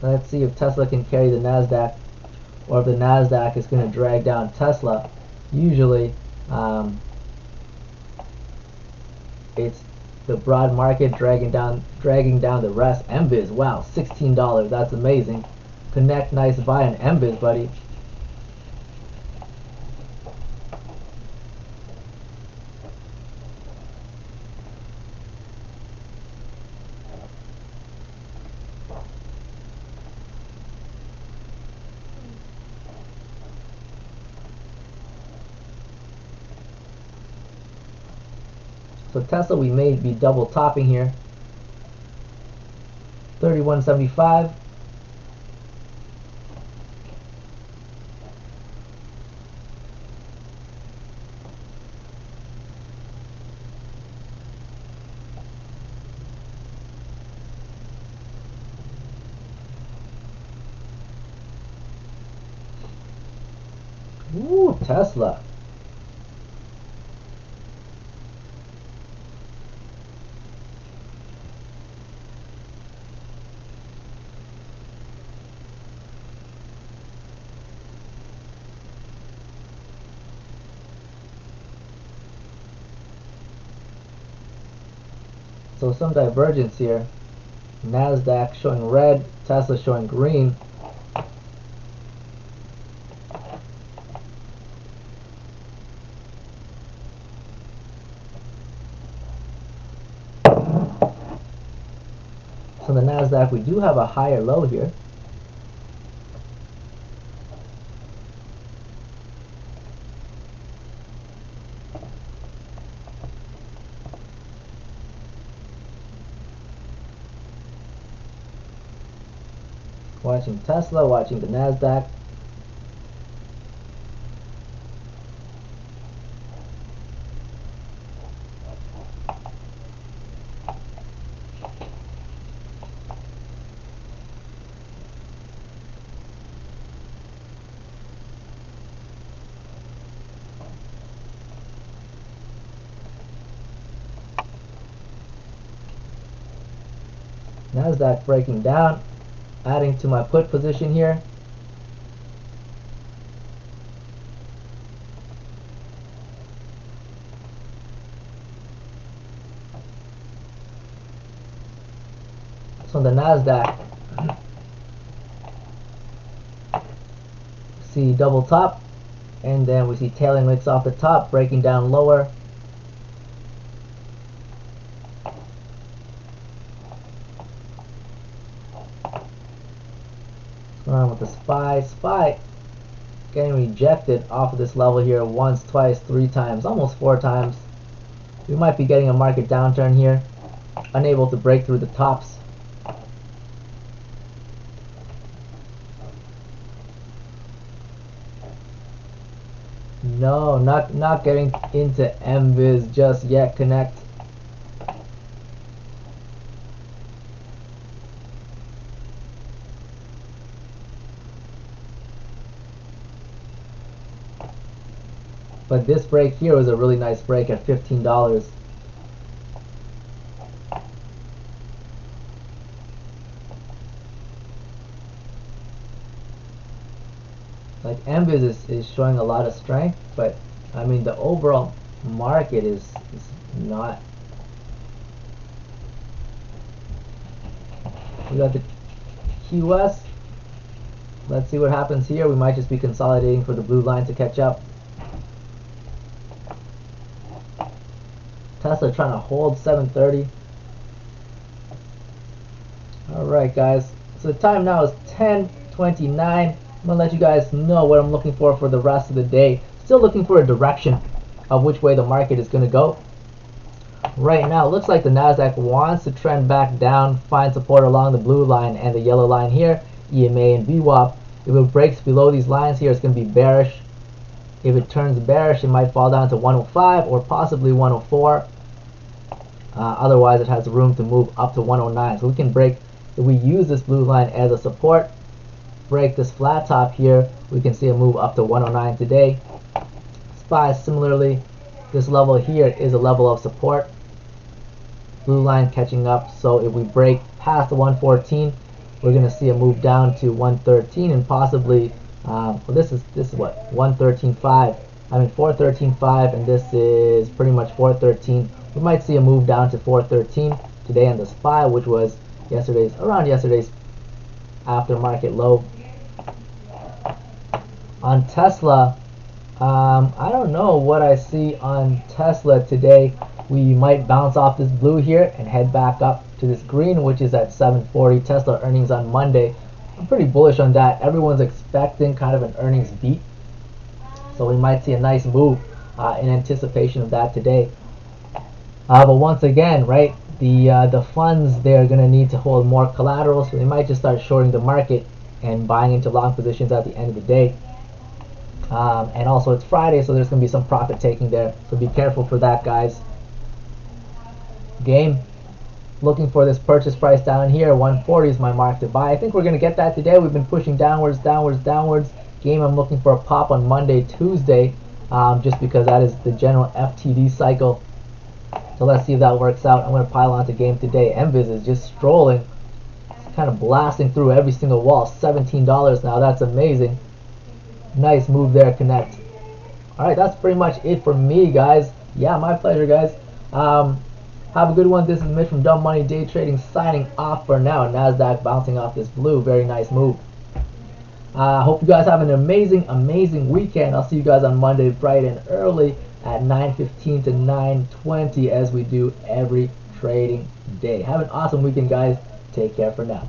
Let's see if Tesla can carry the NASDAQ, or if the NASDAQ is going to drag down Tesla. Usually, It's the broad market dragging down the rest. MBIZ, wow, $16. That's amazing. Connect, nice buy in MBIZ, buddy. So Tesla, we may be double topping here. 31.75. Ooh, Tesla. So some divergence here. NASDAQ showing red, Tesla showing green. So the NASDAQ, we do have a higher low here. Watching Tesla, watching the NASDAQ. NASDAQ breaking down, adding to my put position here. So the NASDAQ, see double top, and then we see tailing wicks off the top, breaking down lower. What's going on with the SPY getting rejected off of this level here once, twice, three times, almost four times. We might be getting a market downturn here, unable to break through the tops. No, not getting into MVIZ just yet. Connect. But this break here was a really nice break at $15. Like MBIZ is showing a lot of strength, but I mean the overall market is not. We got the QS. Let's see what happens here. We might just be consolidating for the blue line to catch up. Tesla trying to hold 730. Alright guys, so the time now is 10:29. I'm gonna let you guys know what I'm looking for the rest of the day. Still looking for a direction of which way the market is gonna go. Right now it looks like the NASDAQ wants to trend back down, find support along the blue line and the yellow line here, EMA and VWAP. If it breaks below these lines here, it's going to be bearish. If it turns bearish, it might fall down to 105 or possibly 104. Otherwise, it has room to move up to 109. So we can break, if we use this blue line as a support, break this flat top here, we can see a move up to 109 today. SPY similarly, this level here is a level of support. Blue line catching up, so if we break past the 114, we're going to see a move down to 113 and possibly well, this is what 113.5. I mean 413.5, and this is pretty much 413 We might see a move down to 413 today on the SPY, which was around yesterday's aftermarket low. On Tesla, I don't know what I see on Tesla today. We might bounce off this blue here and head back up to this green, which is at 740. Tesla earnings on Monday. I'm pretty bullish on that. Everyone's expecting kind of an earnings beat, so we might see a nice move in anticipation of that today. But once again, right, the funds, they're going to need to hold more collateral, so they might just start shorting the market and buying into long positions at the end of the day. And also it's Friday, so there's going to be some profit taking there, so be careful for that, guys. Game, looking for this purchase price down here. 140 is my mark to buy. I think we're going to get that today. We've been pushing downwards. Game, I'm looking for a pop on Monday, Tuesday, just because that is the general FTD cycle. So let's see if that works out. I'm going to pile onto game today. MVIS is just strolling. It's kind of blasting through every single wall. $17 now. That's amazing. Nice move there, Connect. Alright, that's pretty much it for me, guys. Yeah, my pleasure, guys. Have a good one. This is Mitch from Dumb Money Day Trading signing off for now. NASDAQ bouncing off this blue. Very nice move. Hope you guys have an amazing weekend. I'll see you guys on Monday bright and early at 9:15 to 9:20 as we do every trading day. Have an awesome weekend, guys. Take care for now.